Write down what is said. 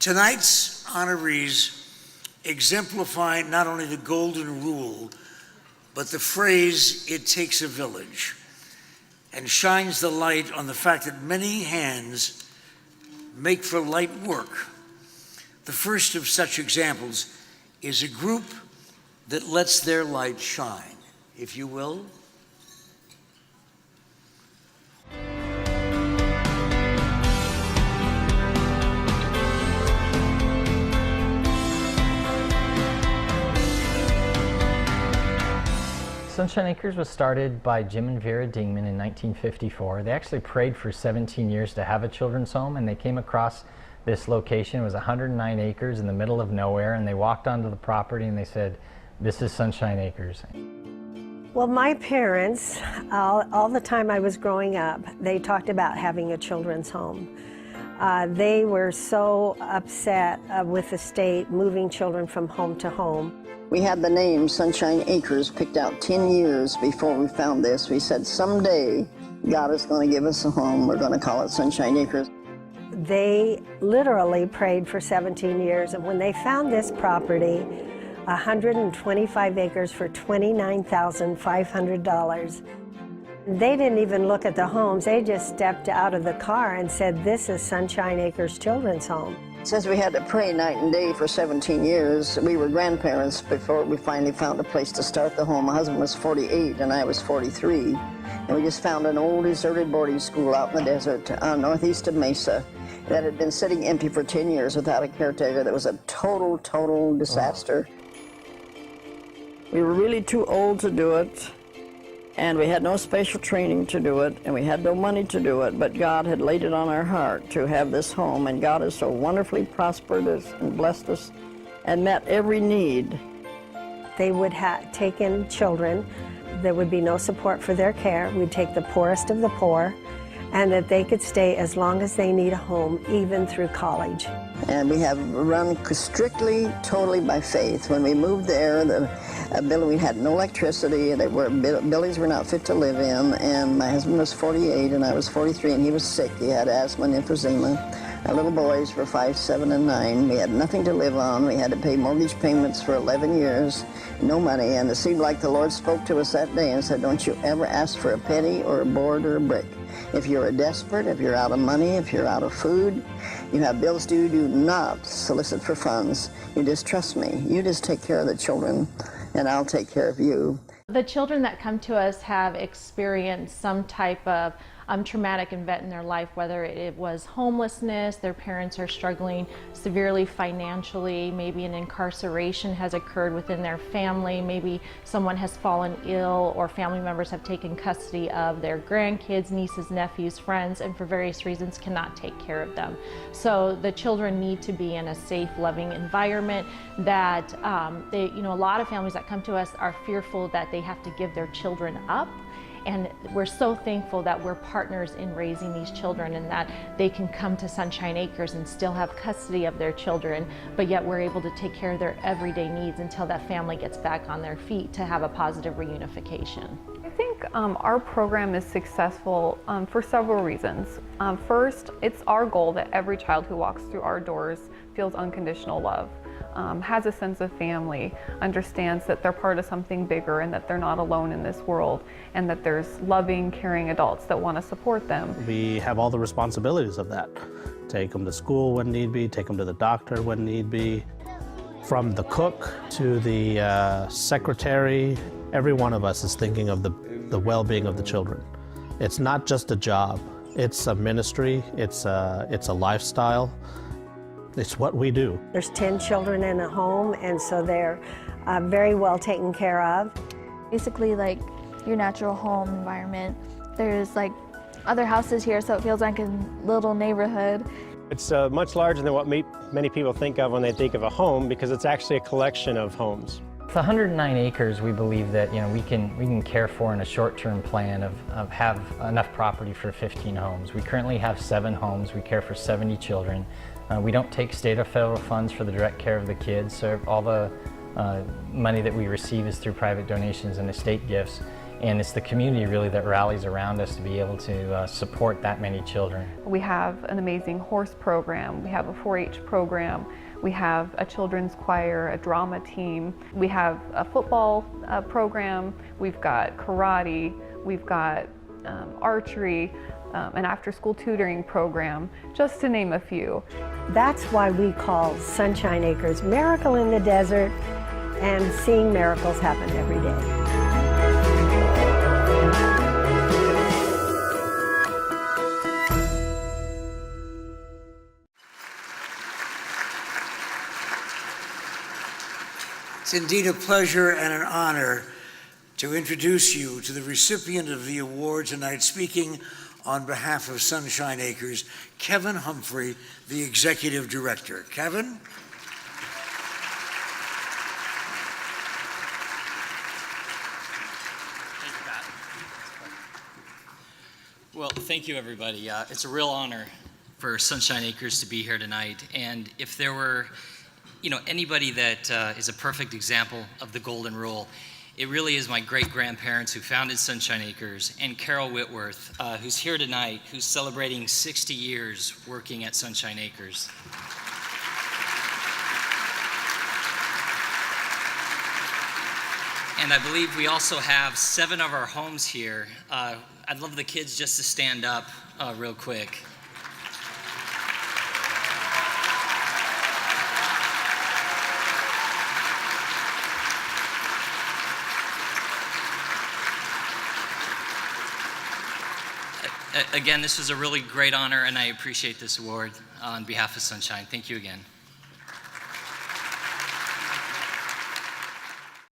Tonight's honorees exemplify not only the golden rule, but the phrase, "it takes a village," and shines the light on the fact that many hands make for light work. The first of such examples is a group that lets their light shine, if you will. Sunshine Acres was started by Jim and Vera Dingman in 1954. They actually prayed for 17 years to have a children's home, and they came across this location. It was 109 acres in the middle of nowhere, and they walked onto the property and they said, "This is Sunshine Acres." Well, my parents, all the time I was growing up, they talked about having a children's home. They were so upset with the state moving children from home to home. We had the name Sunshine Acres picked out 10 years before we found this. We said, someday God is going to give us a home. We're going to call it Sunshine Acres. They literally prayed for 17 years, and when they found this property, 125 acres for $29,500, they didn't even look at the homes. They just stepped out of the car and said, "This is Sunshine Acres Children's Home." Since we had to pray night and day for 17 years, we were grandparents before we finally found a place to start the home. My husband was 48 and I was 43, and we just found an old deserted boarding school out in the desert northeast of Mesa that had been sitting empty for 10 years without a caretaker. That was a total disaster. We were really too old to do it, and we had no special training to do it, and we had no money to do it, but God had laid it on our heart to have this home, and God has so wonderfully prospered us and blessed us and met every need. They would take in children. There would be no support for their care. We'd take the poorest of the poor, and that they could stay as long as they need a home, even through college. And we have run strictly, totally by faith. When we moved there, we had no electricity. Buildings were not fit to live in, and my husband was 48 and I was 43, and he was sick. He had asthma and emphysema. Our little boys were 5, 7, and 9. We had nothing to live on. We had to pay mortgage payments for 11 years, no money, and it seemed like the Lord spoke to us that day and said, "Don't you ever ask for a penny or a board or a brick. If you're desperate, if you're out of money, if you're out of food, you have bills due, do not solicit for funds. You just trust me. You just take care of the children, and I'll take care of you." The children that come to us have experienced some type of traumatic event in their life, whether it was homelessness, their parents are struggling severely financially, maybe an incarceration has occurred within their family, maybe someone has fallen ill, or family members have taken custody of their grandkids, nieces, nephews, friends, and for various reasons cannot take care of them. So the children need to be in a safe, loving environment that a lot of families that come to us are fearful that they have to give their children up. And we're so thankful that we're partners in raising these children, and that they can come to Sunshine Acres and still have custody of their children, but yet we're able to take care of their everyday needs until that family gets back on their feet to have a positive reunification. I think our program is successful for several reasons. First, it's our goal that every child who walks through our doors feels unconditional love. Has a sense of family, understands that they're part of something bigger and that they're not alone in this world, and that there's loving, caring adults that want to support them. We have all the responsibilities of that. Take them to school when need be, take them to the doctor when need be. From the cook to the secretary, every one of us is thinking of the well-being of the children. It's not just a job, it's a ministry, it's a lifestyle. It's what we do. There's 10 children in a home, and so they're very well taken care of. Basically, like your natural home environment. There's like other houses here, so it feels like a little neighborhood. It's much larger than what many people think of when they think of a home, because it's actually a collection of homes. With 109 acres, we believe that we can care for in a short-term plan of have enough property for 15 homes. We currently have 7 homes. We care for 70 children. We don't take state or federal funds for the direct care of the kids, so all the money that we receive is through private donations and estate gifts. And it's the community really that rallies around us to be able to support that many children. We have an amazing horse program, we have a 4-H program, we have a children's choir, a drama team, we have a football program, we've got karate, we've got archery, an after-school tutoring program, just to name a few. That's why we call Sunshine Acres Miracle in the Desert, and seeing miracles happen every day. It's indeed a pleasure and an honor to introduce you to the recipient of the award tonight, speaking on behalf of Sunshine Acres, Kevin Humphrey, the Executive Director. Kevin? Thank you, Pat. Well, thank you, everybody. It's a real honor for Sunshine Acres to be here tonight. And if there were anybody that is a perfect example of the golden rule, it really is my great-grandparents who founded Sunshine Acres, and Carol Whitworth, who's here tonight, who's celebrating 60 years working at Sunshine Acres. And I believe we also have 7 of our homes here. I'd love the kids just to stand up real quick. Again, this was a really great honor, and I appreciate this award on behalf of Sunshine. Thank you again.